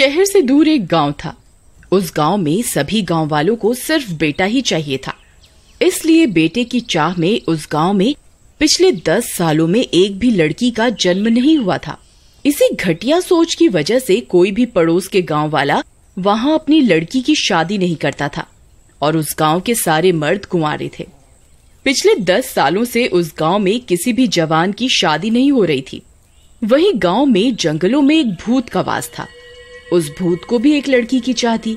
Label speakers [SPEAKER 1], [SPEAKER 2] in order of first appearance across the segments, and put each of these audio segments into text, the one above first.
[SPEAKER 1] शहर से दूर एक गांव था। उस गांव में सभी गांव वालों को सिर्फ बेटा ही चाहिए था। इसलिए बेटे की चाह में उस गांव में पिछले 10 सालों में एक भी लड़की का जन्म नहीं हुआ था। इसी घटिया सोच की वजह से कोई भी पड़ोस के गांव वाला वहां अपनी लड़की की शादी नहीं करता था और उस गांव के सारे मर्द कुंवारे थे। पिछले 10 सालों से उस गांव में किसी भी जवान की शादी नहीं हो रही थी। वहीं गांव में जंगलों में एक भूत का वास था। उस भूत को भी एक लड़की की चाह थी,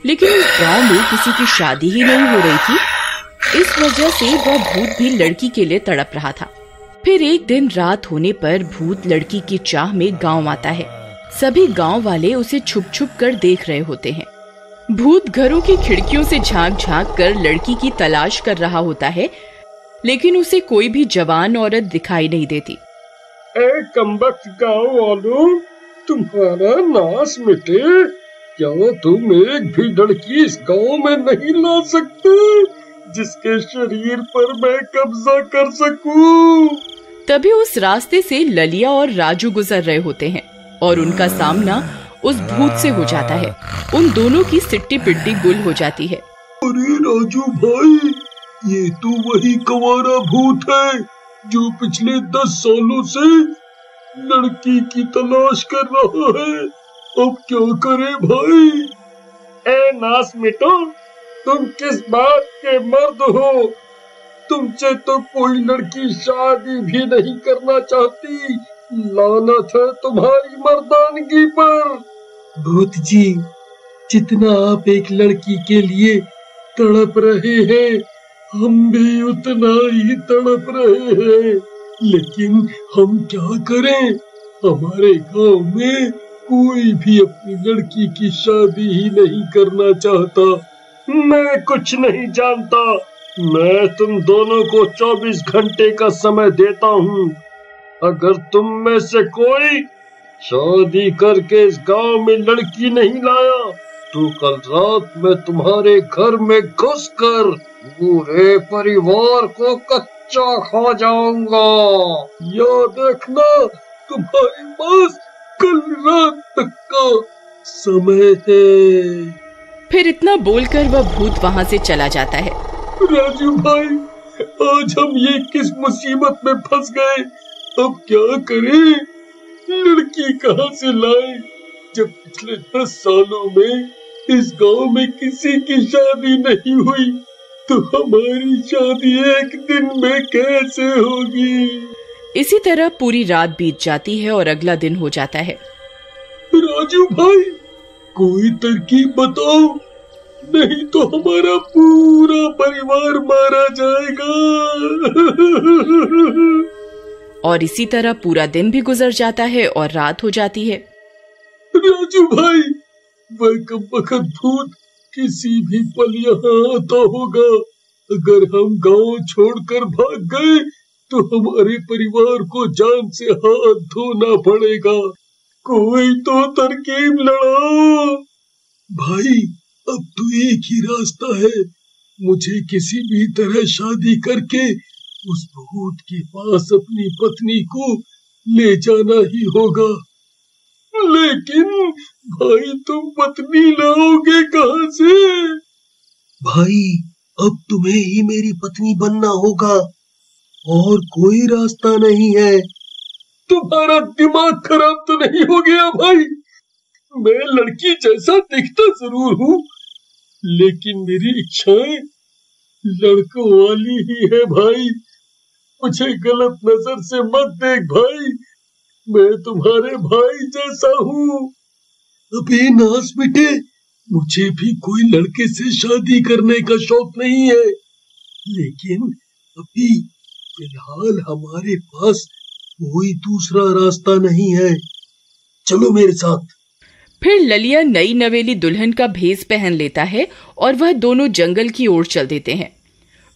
[SPEAKER 1] लेकिन उस गांव में किसी की शादी ही नहीं हो रही थी। इस वजह से वह भूत भी लड़की के लिए तड़प रहा था। फिर एक दिन रात होने पर भूत लड़की की चाह में गांव आता है। सभी गांव वाले उसे छुप छुप कर देख रहे होते हैं। भूत घरों की खिड़कियों से झांक झांक कर लड़की की तलाश कर रहा होता है, लेकिन उसे कोई भी जवान औरत दिखाई नहीं देती।
[SPEAKER 2] ए कमबख्त गाँव वालों, तुम्हारा नाश मिटे, क्या तुम एक भी लड़की इस गांव में नहीं ला सकते जिसके शरीर पर मैं कब्जा कर सकूं?
[SPEAKER 1] तभी उस रास्ते से ललिया और राजू गुजर रहे होते हैं और उनका सामना उस भूत से हो जाता है। उन दोनों की सिट्टी पिट्टी गुल हो जाती है।
[SPEAKER 2] अरे राजू भाई, ये तो वही कंवारा भूत है जो पिछले 10 सालों से लड़की की तलाश कर रहा है। अब क्या करे भाई? ए नास मिटो, तुम किस बात के मर्द हो? तुमसे तो कोई लड़की शादी भी नहीं करना चाहती। लानत है तुम्हारी मर्दानगी पर।
[SPEAKER 3] भूत जी, जितना आप एक लड़की के लिए तड़प रहे हैं, हम भी उतना ही तड़प रहे हैं, लेकिन हम क्या करें? हमारे गांव में कोई भी अपनी लड़की की शादी ही नहीं करना चाहता।
[SPEAKER 2] मैं कुछ नहीं जानता। मैं तुम दोनों को 24 घंटे का समय देता हूँ। अगर तुम में से कोई शादी करके इस गांव में लड़की नहीं लाया तो कल रात मैं तुम्हारे घर में घुसकर पूरे परिवार को कच्चा खा जाऊंगा। याद रखना, तुम्हारे पास कल रात तक का समय है।
[SPEAKER 1] फिर इतना बोलकर वह भूत वहाँ से चला जाता है।
[SPEAKER 2] राजू भाई, आज हम ये किस मुसीबत में फंस गए? अब क्या करें? लड़की कहाँ से लाए जब पिछले 10 सालों में इस गांव में किसी की शादी नहीं हुई, तो हमारी शादी एक दिन में कैसे होगी?
[SPEAKER 1] इसी तरह पूरी रात बीत जाती है और अगला दिन हो जाता है।
[SPEAKER 2] राजू भाई, कोई तरकीब बताओ, नहीं तो हमारा पूरा परिवार मारा जाएगा।
[SPEAKER 1] और इसी तरह पूरा दिन भी गुजर जाता है और रात हो जाती है।
[SPEAKER 2] राजू भाई, वह कमबख्त भूत किसी भी पल यहाँ आता होगा। अगर हम गांव छोड़कर भाग गए तो हमारे परिवार को जान से हाथ धोना पड़ेगा। कोई तो तरकीब लगाओ।
[SPEAKER 3] भाई, अब तो एक ही रास्ता है। मुझे किसी भी तरह शादी करके उस भूत के पास अपनी पत्नी को ले जाना ही होगा।
[SPEAKER 2] लेकिन भाई, तुम पत्नी लाओगे कहाँ से?
[SPEAKER 3] भाई, अब तुम्हें ही मेरी पत्नी बनना होगा और कोई रास्ता नहीं है।
[SPEAKER 2] तुम्हारा दिमाग खराब तो नहीं हो गया भाई? मैं लड़की जैसा दिखता जरूर हूँ, लेकिन मेरी इच्छाएं लड़कों वाली ही है भाई। मुझे गलत नजर से मत देख भाई, मैं तुम्हारे भाई जैसा हूँ।
[SPEAKER 3] अबे नास बेटे, मुझे भी कोई लड़के से शादी करने का शौक नहीं है, लेकिन अभी फिलहाल हमारे पास कोई दूसरा रास्ता नहीं है। चलो मेरे साथ।
[SPEAKER 1] फिर ललिया नई नवेली दुल्हन का भेष पहन लेता है और वह दोनों जंगल की ओर चल देते हैं।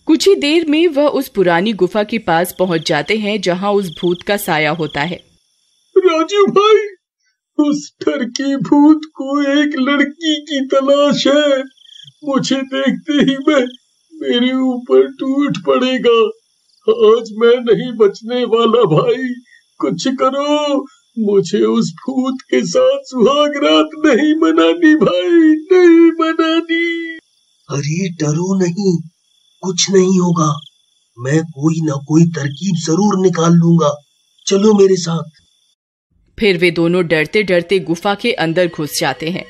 [SPEAKER 1] कुछ ही देर में वह उस पुरानी गुफा के पास पहुंच जाते हैं जहां उस भूत का साया होता है।
[SPEAKER 2] राजू भाई, उस ठरकी भूत को एक लड़की की तलाश है। मुझे देखते ही मेरे ऊपर टूट पड़ेगा। आज मैं नहीं बचने वाला भाई, कुछ करो,
[SPEAKER 3] मुझे उस भूत के साथ सुहाग रात नहीं मनानी भाई, नहीं मनानी।
[SPEAKER 4] अरे डरो नहीं, कुछ नहीं होगा। मैं कोई ना कोई तरकीब जरूर निकाल लूंगा, चलो मेरे साथ।
[SPEAKER 1] फिर वे दोनों डरते डरते गुफा के अंदर घुस जाते हैं।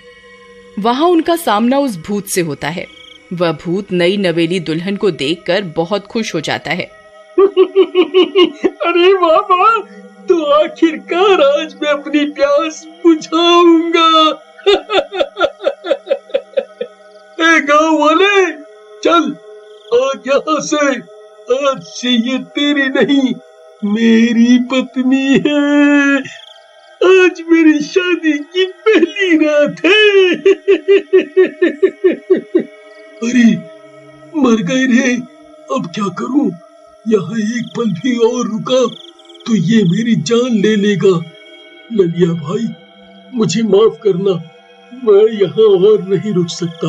[SPEAKER 1] वहां उनका सामना उस भूत से होता है। वह भूत नई नवेली दुल्हन को देखकर बहुत खुश हो जाता है।
[SPEAKER 3] अरे बाबा, तो आखिरकार आज मैं अपनी प्यास बुझाऊंगा। ए गाँव वाले, चल आज यहाँ से। आज से ये तेरी नहीं, मेरी पत्नी है। आज मेरी शादी की पहली रात है। अरे मर गए रे, अब क्या करूं? यहाँ एक पल भी और रुका तो ये मेरी जान ले लेगा। ललिया भाई, मुझे माफ करना, मैं यहाँ और नहीं रुक सकता।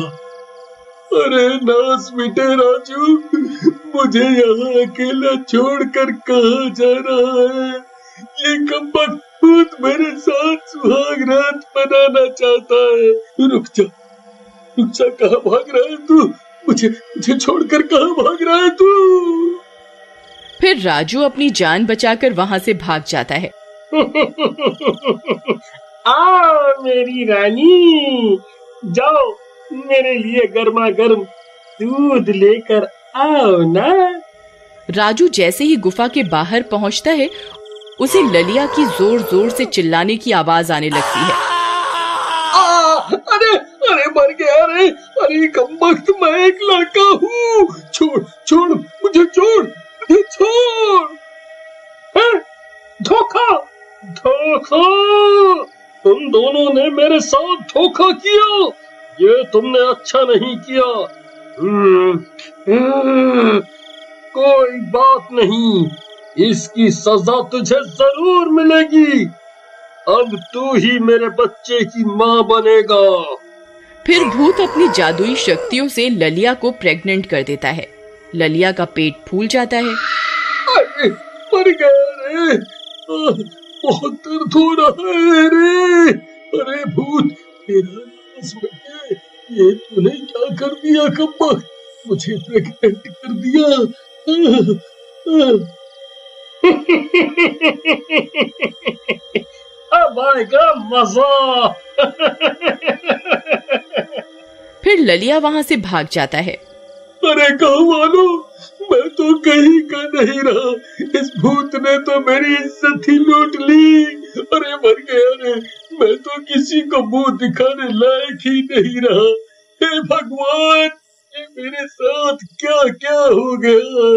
[SPEAKER 3] अरे नास मिटे राजू, मुझे यहाँ अकेला छोड़कर कहाँ जा रहा है? ये कमबख्त भूत मेरे साथ सुहाग रात मनाना चाहता है। रुक जा, कहाँ भाग रहा है तू? मुझे छोड़कर कहाँ भाग रहा है तू?
[SPEAKER 1] फिर राजू अपनी जान बचाकर वहां से भाग जाता है।
[SPEAKER 2] आ मेरी रानी, जाओ मेरे लिए गर्मा गर्म दूध लेकर आओ ना।
[SPEAKER 1] राजू जैसे ही गुफा के बाहर पहुंचता है, उसे ललिया की जोर जोर से चिल्लाने की आवाज आने लगती है।
[SPEAKER 3] अरे मर गया रे। अरे कमबख्त, मैं एक लड़का हूँ। छोड़ मुझे, छोड़।
[SPEAKER 2] धोखा, तुम दोनों ने मेरे साथ धोखा किया। ये तुमने अच्छा नहीं किया। कोई बात नहीं, इसकी सजा तुझे जरूर मिलेगी। अब तू ही मेरे बच्चे की माँ बनेगा।
[SPEAKER 1] फिर भूत अपनी जादुई शक्तियों से ललिया को प्रेग्नेंट कर देता है। ललिया का पेट फूल जाता है।
[SPEAKER 3] अरे मर गया रे, बहुत दर्द हो रहा है रे। अरे भूत, मेरा नाश बचे, ये तूने क्या कर दिया कमबख्त? मुझे प्रेग्नेंट कर दिया।
[SPEAKER 2] अब आएगा मजा।
[SPEAKER 1] फिर ललिया वहां से भाग जाता है।
[SPEAKER 3] अरे गाँव वालों, मैं तो कहीं का नहीं रहा। इस भूत ने तो मेरी इज्जत ही लूट ली। अरे मर गया रे, मैं तो किसी को मुंह दिखाने लायक ही नहीं रहा। हे भगवान, ये मेरे साथ क्या क्या हो गया?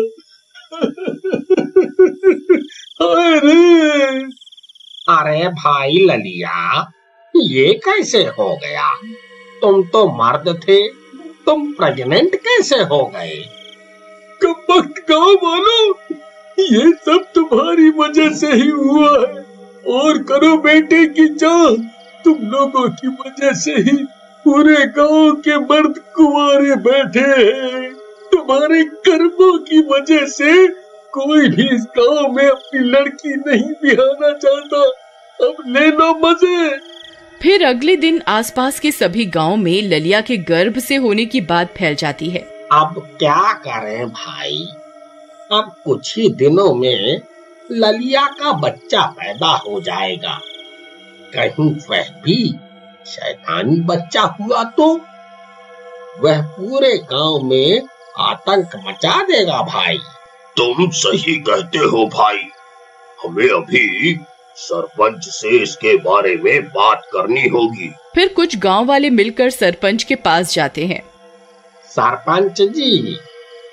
[SPEAKER 3] अरे
[SPEAKER 5] अरे भाई ललिया, ये कैसे हो गया? तुम तो मर्द थे, तुम प्रेग्नेंट कैसे हो गए?
[SPEAKER 3] कमबख्त गाँव वालों, ये सब तुम्हारी वजह से ही हुआ है। और करो बेटे की जान, तुम लोगों की वजह से ही पूरे गांव के मर्द कुंवारे बैठे हैं। तुम्हारे कर्मों की वजह से कोई भी इस गांव में अपनी लड़की नहीं बिहाना चाहता। अब ले लो मजे।
[SPEAKER 1] फिर अगले दिन आसपास के सभी गांव में ललिया के गर्भ से होने की बात फैल जाती है।
[SPEAKER 5] अब क्या करें भाई? अब कुछ ही दिनों में ललिया का बच्चा पैदा हो जाएगा। कहीं वह भी शैतानी बच्चा हुआ तो वह पूरे गांव में आतंक मचा देगा भाई।
[SPEAKER 6] तुम सही कहते हो भाई, हमें अभी सरपंच से इसके बारे में बात करनी होगी।
[SPEAKER 1] फिर कुछ गांव वाले मिलकर सरपंच के पास जाते हैं।
[SPEAKER 5] सरपंच जी,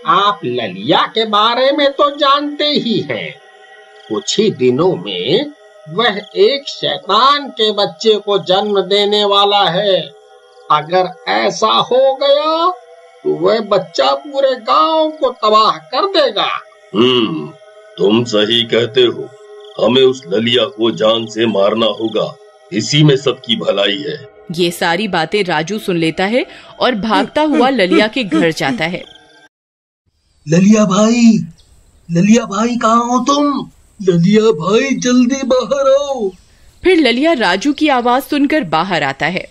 [SPEAKER 5] आप ललिया के बारे में तो जानते ही हैं। कुछ ही दिनों में वह एक शैतान के बच्चे को जन्म देने वाला है। अगर ऐसा हो गया तो वह बच्चा पूरे गांव को तबाह कर देगा।
[SPEAKER 6] तुम सही कहते हो, हमें उस ललिया को जान से मारना होगा, इसी में सबकी भलाई है।
[SPEAKER 1] ये सारी बातें राजू सुन लेता है और भागता हुआ ललिया के घर जाता है।
[SPEAKER 4] ललिया भाई कहाँ हो तुम?
[SPEAKER 3] ललिया भाई, जल्दी बाहर आओ।
[SPEAKER 1] फिर ललिया राजू की आवाज सुनकर बाहर आता है।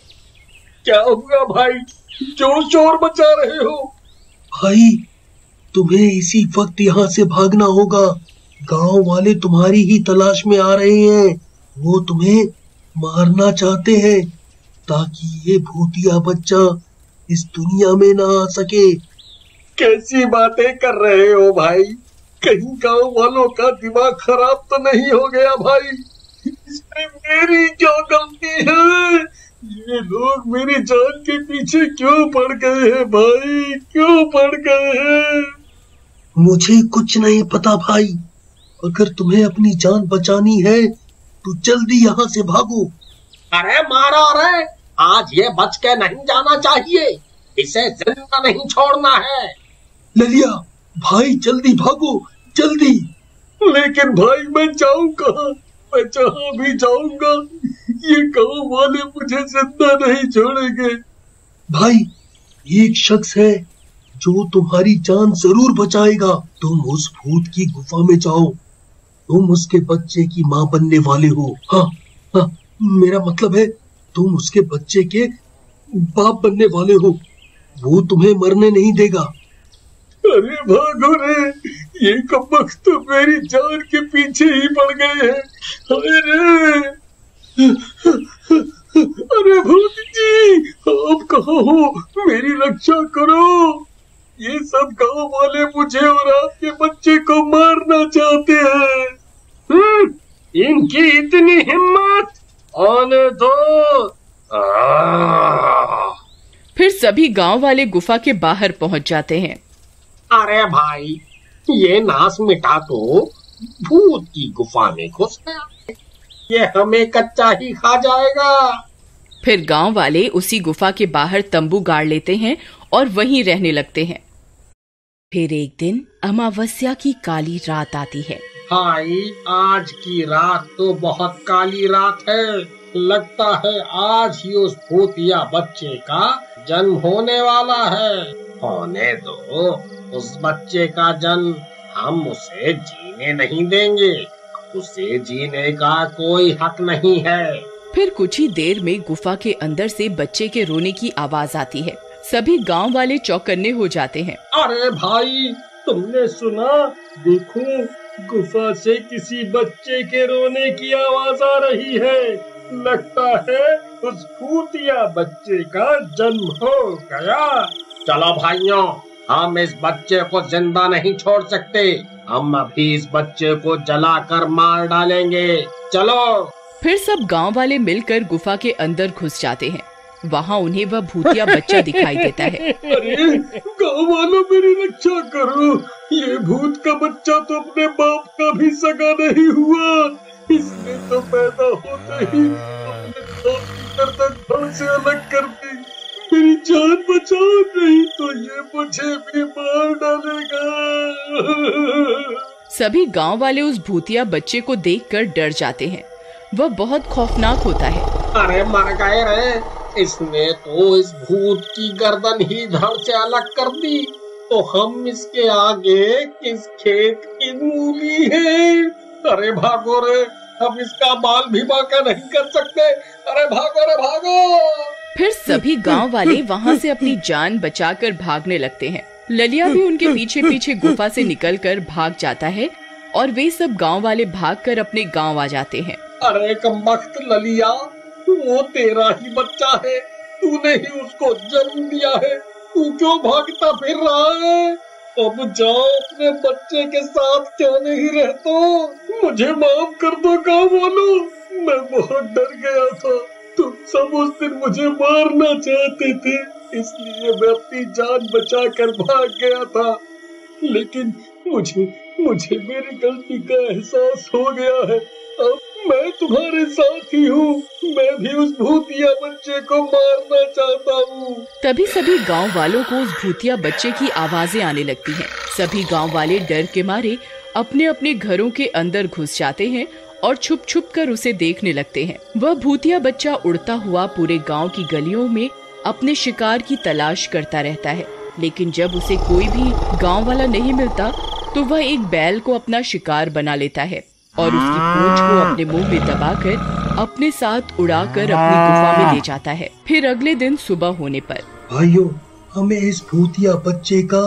[SPEAKER 3] क्या हुआ भाई, जो शोर मचा रहे हो?
[SPEAKER 4] भाई तुम्हें इसी वक्त यहाँ से भागना होगा। गांव वाले तुम्हारी ही तलाश में आ रहे हैं। वो तुम्हें मारना चाहते हैं ताकि ये भूतिया बच्चा इस दुनिया में ना आ सके।
[SPEAKER 3] कैसी बातें कर रहे हो भाई? कहीं गांव वालों का दिमाग खराब तो नहीं हो गया भाई? इसमें मेरी क्या गलती है? ये लोग मेरी जान के पीछे क्यों पड़ गए हैं भाई, क्यों पड़ गए हैं?
[SPEAKER 4] मुझे कुछ नहीं पता भाई। अगर तुम्हें अपनी जान बचानी है तो जल्दी यहाँ से भागो।
[SPEAKER 5] अरे मारो रे, आज ये बच के नहीं जाना चाहिए, इसे जिंदा नहीं छोड़ना है।
[SPEAKER 4] ललिया भाई जल्दी भागो, जल्दी।
[SPEAKER 3] लेकिन भाई मैं जाऊँ कहाँ? मैं जहाँ भी जाऊंगा ये गांव वाले मुझे जिंदा नहीं छोड़ेंगे।
[SPEAKER 4] भाई एक शख्स है जो तुम्हारी जान जरूर बचाएगा। तुम उस भूत की गुफा में जाओ। तुम उसके बच्चे की माँ बनने वाले हो। हाँ हाँ, मेरा मतलब है तुम उसके बच्चे के बाप बनने वाले हो। वो तुम्हें मरने नहीं देगा।
[SPEAKER 3] अरे भागो रे, ये कमबख्त तो मेरी जान के पीछे ही पड़ गए हैं। अरे अरे भूत जी, आप कहाँ हो? मेरी रक्षा करो। ये सब गांव वाले मुझे और आपके बच्चे को मारना चाहते हैं। इनकी इतनी हिम्मत, आने दो।
[SPEAKER 1] फिर सभी गांव वाले गुफा के बाहर पहुंच जाते हैं।
[SPEAKER 5] अरे भाई, ये नास मिटा तो भूत की गुफा में घुस गया, ये हमें कच्चा ही खा जाएगा।
[SPEAKER 1] फिर गांव वाले उसी गुफा के बाहर तंबू गाड़ लेते हैं और वहीं रहने लगते हैं। फिर एक दिन अमावस्या की काली रात आती है।
[SPEAKER 5] भाई आज की रात तो बहुत काली रात है। लगता है आज ही उस भूतिया बच्चे का जन्म होने वाला है। होने दो उस बच्चे का जन्म, हम उसे जीने नहीं देंगे। उसे जीने का कोई हक नहीं है।
[SPEAKER 1] फिर कुछ ही देर में गुफा के अंदर से बच्चे के रोने की आवाज आती है। सभी गांव वाले चौकन्ने हो जाते हैं।
[SPEAKER 3] अरे भाई, तुमने सुना? देखो, गुफा से किसी बच्चे के रोने की आवाज आ रही है। लगता है उस भूतिया बच्चे का जन्म हो गया।
[SPEAKER 5] चलो भाइयों, हम इस बच्चे को जिंदा नहीं छोड़ सकते। हम अभी इस बच्चे को जलाकर मार डालेंगे। चलो।
[SPEAKER 1] फिर सब गांव वाले मिलकर गुफा के अंदर घुस जाते हैं। वहाँ उन्हें वह भूतिया बच्चा दिखाई देता है।
[SPEAKER 3] अरे गाँव वालों, मेरी रक्षा करो। ये भूत का बच्चा तो अपने बाप का भी सगा नहीं हुआ। इसने तो पैदा होते ही अपने बाप की गर्दन से अलग कर दी। मेरी जान बचाओ, नहीं तो ये मुझे भी मार डालेगा।
[SPEAKER 1] सभी गांव वाले उस भूतिया बच्चे को देखकर डर जाते हैं। वह बहुत खौफनाक होता है।
[SPEAKER 5] अरे मर गए रे, इसने तो इस भूत की गर्दन ही धड़ से अलग कर दी। तो हम इसके आगे किस खेत की मूली है? अरे भागो रे, हम इसका बाल भी बांका नहीं कर सकते। अरे भागो रे भागो।
[SPEAKER 1] फिर सभी गांव वाले वहाँ से अपनी जान बचाकर भागने लगते हैं। ललिया भी उनके पीछे पीछे गुफा से निकलकर भाग जाता है और वे सब गांव वाले भागकर अपने गांव आ जाते हैं।
[SPEAKER 5] अरे कमबख्त ललिया, वो तेरा ही बच्चा है। तूने ही उसको जन्म दिया है। तू क्यों भागता फिर रहा है? अब जाओ, अपने बच्चे के साथ क्यों नहीं रहता? मुझे माफ कर दो गाँव वालों, मैं बहुत डर गया था। तुम सब उस दिन मुझे मारना चाहते थे, इसलिए मैं अपनी जान बचाकर भाग गया था। लेकिन मुझे मेरी गलती का एहसास हो गया है। अब मैं तुम्हारे साथ ही हूँ। मैं भी उस भूतिया बच्चे को मारना चाहता हूँ।
[SPEAKER 1] तभी सभी गांव वालों को उस भूतिया बच्चे की आवाजें आने लगती हैं। सभी गांव वाले डर के मारे अपने अपने घरों के अंदर घुस जाते हैं और छुप छुप कर उसे देखने लगते हैं। वह भूतिया बच्चा उड़ता हुआ पूरे गांव की गलियों में अपने शिकार की तलाश करता रहता है। लेकिन जब उसे कोई भी गांव वाला नहीं मिलता तो वह एक बैल को अपना शिकार बना लेता है और उसकी पूंछ को अपने मुंह में दबाकर अपने साथ उड़ाकर अपनी गुफा में ले जाता है। फिर अगले दिन सुबह होने पर
[SPEAKER 4] भाइयों, हमें इस भूतिया बच्चे का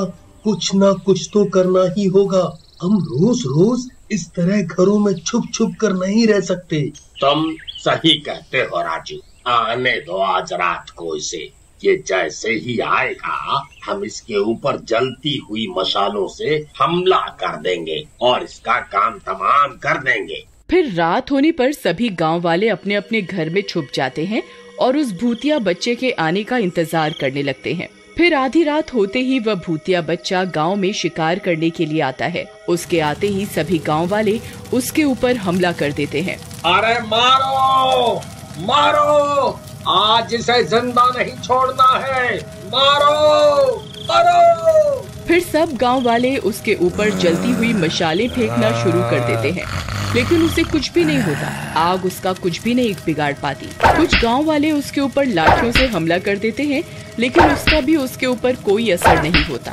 [SPEAKER 4] कुछ न कुछ तो करना ही होगा। हम रोज रोज इस तरह घरों में छुप छुप कर नहीं रह सकते।
[SPEAKER 5] तुम सही कहते हो राजू, आने दो आज रात को इसे। ये जैसे ही आएगा हम इसके ऊपर जलती हुई मशालों से हमला कर देंगे और इसका काम तमाम कर देंगे।
[SPEAKER 1] फिर रात होने पर सभी गांव वाले अपने अपने घर में छुप जाते हैं और उस भूतिया बच्चे के आने का इंतजार करने लगते हैं। फिर आधी रात होते ही वह भूतिया बच्चा गांव में शिकार करने के लिए आता है। उसके आते ही सभी गांव वाले उसके ऊपर हमला कर देते हैं।
[SPEAKER 5] अरे मारो मारो, आज इसे जिंदा नहीं छोड़ना है, मारो मारो।
[SPEAKER 1] फिर सब गांव वाले उसके ऊपर जलती हुई मशालें फेंकना शुरू कर देते हैं, लेकिन उसे कुछ भी नहीं होता। आग उसका कुछ भी नहीं बिगाड़ पाती। कुछ गांव वाले उसके ऊपर लाठियों से हमला कर देते हैं, लेकिन उसका भी उसके ऊपर कोई असर नहीं होता।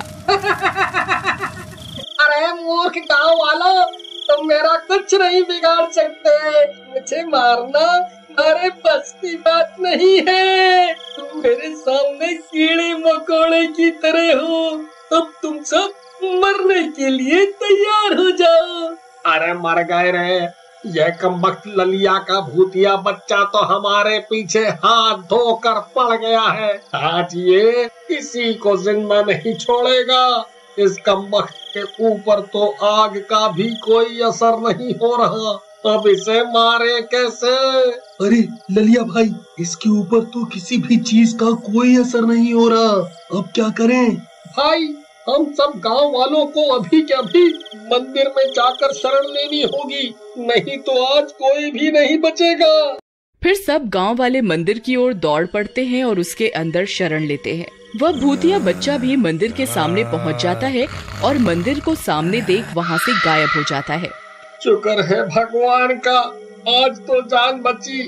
[SPEAKER 7] अरे मूर्ख गांव वालों, तुम मेरा कुछ नहीं बिगाड़ सकते। मुझे मारना हमारे बस की बात नहीं है। तुम मेरे सामने कीड़े मकोड़े की तरह हो। अब तुम सब मरने के लिए तैयार हो जाओ।
[SPEAKER 5] अरे मर गए रे, यह कमबख्त ललिया का भूतिया बच्चा तो हमारे पीछे हाथ धोकर पड़ गया है। आज ये किसी को जिंदा नहीं छोड़ेगा। इस कमबख्त के ऊपर तो आग का भी कोई असर नहीं हो रहा। अब इसे मारे कैसे?
[SPEAKER 4] अरे ललिया भाई, इसके ऊपर तो किसी भी चीज का कोई असर नहीं हो रहा। अब क्या करें?
[SPEAKER 7] भाई, हम सब गांव वालों को अभी के अभी मंदिर में जाकर शरण लेनी होगी, नहीं तो आज कोई भी नहीं बचेगा।
[SPEAKER 1] फिर सब गांव वाले मंदिर की ओर दौड़ पड़ते हैं और उसके अंदर शरण लेते हैं। वह भूतिया बच्चा भी मंदिर के सामने पहुंच जाता है और मंदिर को सामने देख वहां से गायब हो जाता है।
[SPEAKER 7] शुक्र है भगवान का, आज तो जान बची।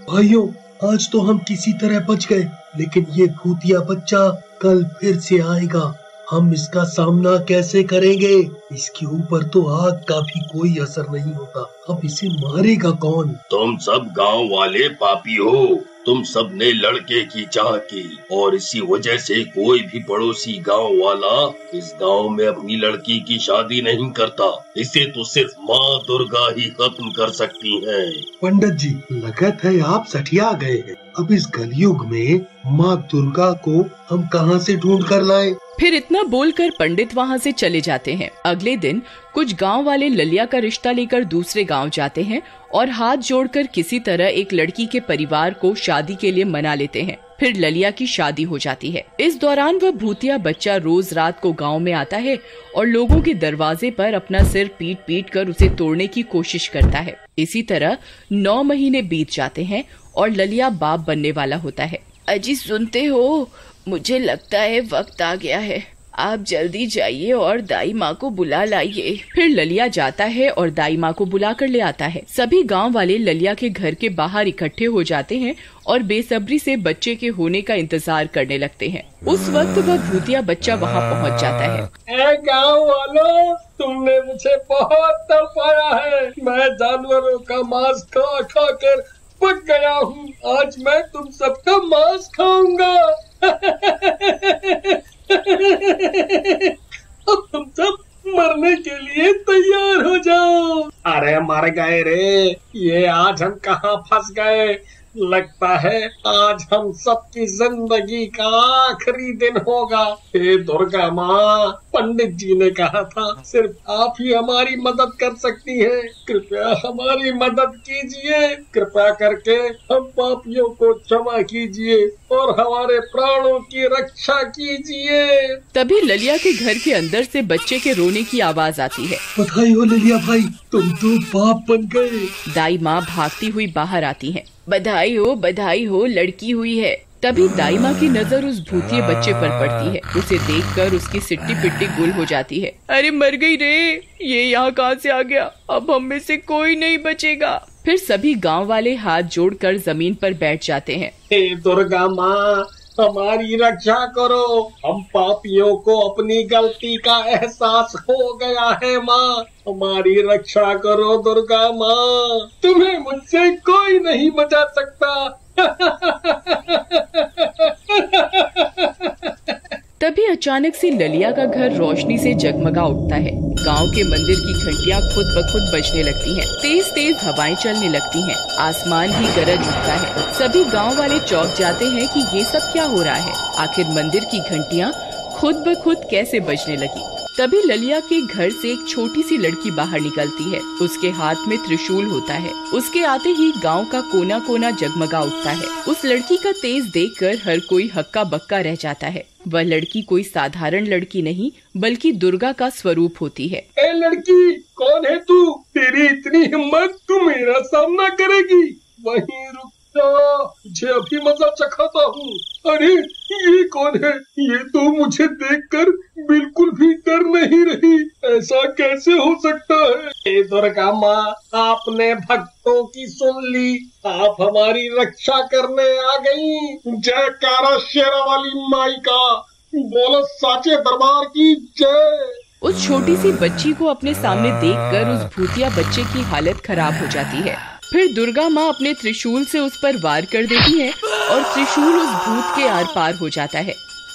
[SPEAKER 4] भाइयों, आज तो हम किसी तरह बच गए, लेकिन ये भूतिया बच्चा कल फिर से आएगा। हम इसका सामना कैसे करेंगे? इसके ऊपर तो आग का भी कोई असर नहीं होता। अब इसे मारेगा कौन?
[SPEAKER 6] तुम सब गांव वाले पापी हो। तुम सब ने लड़के की चाह की और इसी वजह से कोई भी पड़ोसी गांव वाला इस गांव में अपनी लड़की की शादी नहीं करता। इसे तो सिर्फ माँ दुर्गा ही खत्म कर सकती हैं।
[SPEAKER 4] पंडित जी, लगता है आप सठिया गए हैं। अब इस कलयुग में माँ दुर्गा को हम कहां से ढूंढ कर लाएं?
[SPEAKER 1] फिर इतना बोलकर पंडित वहां से चले जाते हैं। अगले दिन कुछ गांव वाले ललिया का रिश्ता लेकर दूसरे गांव जाते हैं और हाथ जोड़कर किसी तरह एक लड़की के परिवार को शादी के लिए मना लेते हैं। फिर ललिया की शादी हो जाती है। इस दौरान वह भूतिया बच्चा रोज रात को गांव में आता है और लोगों के दरवाजे पर अपना सिर पीट पीट कर उसे तोड़ने की कोशिश करता है। इसी तरह 9 महीने बीत जाते हैं और ललिया बाप बनने वाला होता है। अजी सुनते हो, मुझे लगता है वक्त आ गया है। आप जल्दी जाइए और दाई माँ को बुला लाइए। फिर ललिया जाता है और दाई माँ को बुला कर ले आता है। सभी गांव वाले ललिया के घर के बाहर इकट्ठे हो जाते हैं और बेसब्री से बच्चे के होने का इंतजार करने लगते हैं। उस वक्त वह भूतिया बच्चा वहाँ पहुँच जाता है।
[SPEAKER 7] ए गांव वालों, तुमने मुझे बहुत तड़पाया है। मैं जानवरों का मांस खा खा कर पक गया हूँ। आज मैं तुम सबका मांस खाऊंगा। अब तुम सब मरने के लिए तैयार हो जाओ।
[SPEAKER 5] अरे मर गए रे, ये आज हम कहाँ फंस गए। लगता है आज हम सबकी जिंदगी का आखिरी दिन होगा। हे दुर्गा माँ, पंडित जी ने कहा था सिर्फ आप ही हमारी मदद कर सकती हैं। कृपया हमारी मदद कीजिए। कृपया करके हम पापियों को क्षमा कीजिए और हमारे प्राणों की रक्षा कीजिए।
[SPEAKER 1] तभी ललिया के घर के अंदर से बच्चे के रोने की आवाज आती है।
[SPEAKER 4] बधाई हो ललिया भाई, तुम तो बाप बन गए।
[SPEAKER 1] दाई माँ भागती हुई बाहर आती है। बधाई हो, लड़की हुई है। तभी दाई माँ की नजर उस भूतिए बच्चे पर पड़ती है। उसे देखकर उसकी सिट्टी पिट्टी गुल हो जाती है। अरे मर गई रे, ये यहाँ कहाँ से आ गया? अब हम में से कोई नहीं बचेगा। फिर सभी गांव वाले हाथ जोड़कर जमीन पर बैठ जाते हैं।
[SPEAKER 5] हे दुर्गा माँ, हमारी रक्षा करो। हम पापियों को अपनी गलती का एहसास हो गया है माँ। हमारी रक्षा करो दुर्गा माँ।
[SPEAKER 7] तुम्हें मुझसे कोई नहीं बचा सकता।
[SPEAKER 1] तभी अचानक से ललिया का घर रोशनी से जगमगा उठता है। गांव के मंदिर की घंटियां खुद ब खुद बजने लगती हैं। तेज तेज हवाएं चलने लगती हैं। आसमान भी गरज उठता है। सभी गांव वाले चौंक जाते हैं कि ये सब क्या हो रहा है। आखिर मंदिर की घंटियां खुद ब खुद कैसे बजने लगी। तभी ललिया के घर से एक छोटी सी लड़की बाहर निकलती है। उसके हाथ में त्रिशूल होता है। उसके आते ही गांव का कोना कोना जगमगा उठता है। उस लड़की का तेज देखकर हर कोई हक्का बक्का रह जाता है। वह लड़की कोई साधारण लड़की नहीं बल्कि दुर्गा का स्वरूप होती है।
[SPEAKER 7] ए लड़की, कौन है तू? तेरी इतनी हिम्मत, तू मेरा सामना करेगी? वहीं रुक जा, मुझे अभी मजा चखाता हूँ। अरे ये कौन है? ये तो मुझे देखकर बिल्कुल भी डर नहीं रही। ऐसा कैसे हो सकता है?
[SPEAKER 5] हे दुर्गा माँ, आपने भक्तों की सुन ली। आप हमारी रक्षा करने आ गई। जयकारा शेरा वाली माई का। बोलो साचे दरबार की जय।
[SPEAKER 1] उस छोटी सी बच्ची को अपने सामने देखकर उस भूतिया बच्चे की हालत खराब हो जाती है। फिर दुर्गा माँ अपने त्रिशूल से उस पर वार कर देती है और त्रिशूल उस भूत के आर पार हो जाता है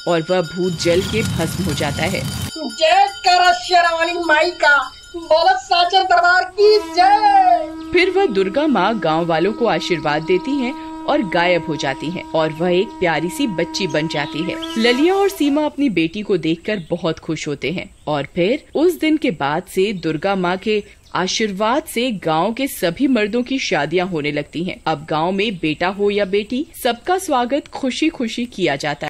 [SPEAKER 1] और वह भूत जल के भस्म हो जाता है।
[SPEAKER 7] जयकारा शेरा वाली माई का। बोलो साचे दरबार की जय।
[SPEAKER 1] फिर वह दुर्गा माँ गांव वालों को आशीर्वाद देती हैं और गायब हो जाती हैं और वह एक प्यारी सी बच्ची बन जाती है। ललिया और सीमा अपनी बेटी को देखकर बहुत खुश होते हैं और फिर उस दिन के बाद से दुर्गा माँ के आशीर्वाद से गांव के सभी मर्दों की शादियां होने लगती हैं। अब गांव में बेटा हो या बेटी, सबका स्वागत खुशी खुशी किया जाता है।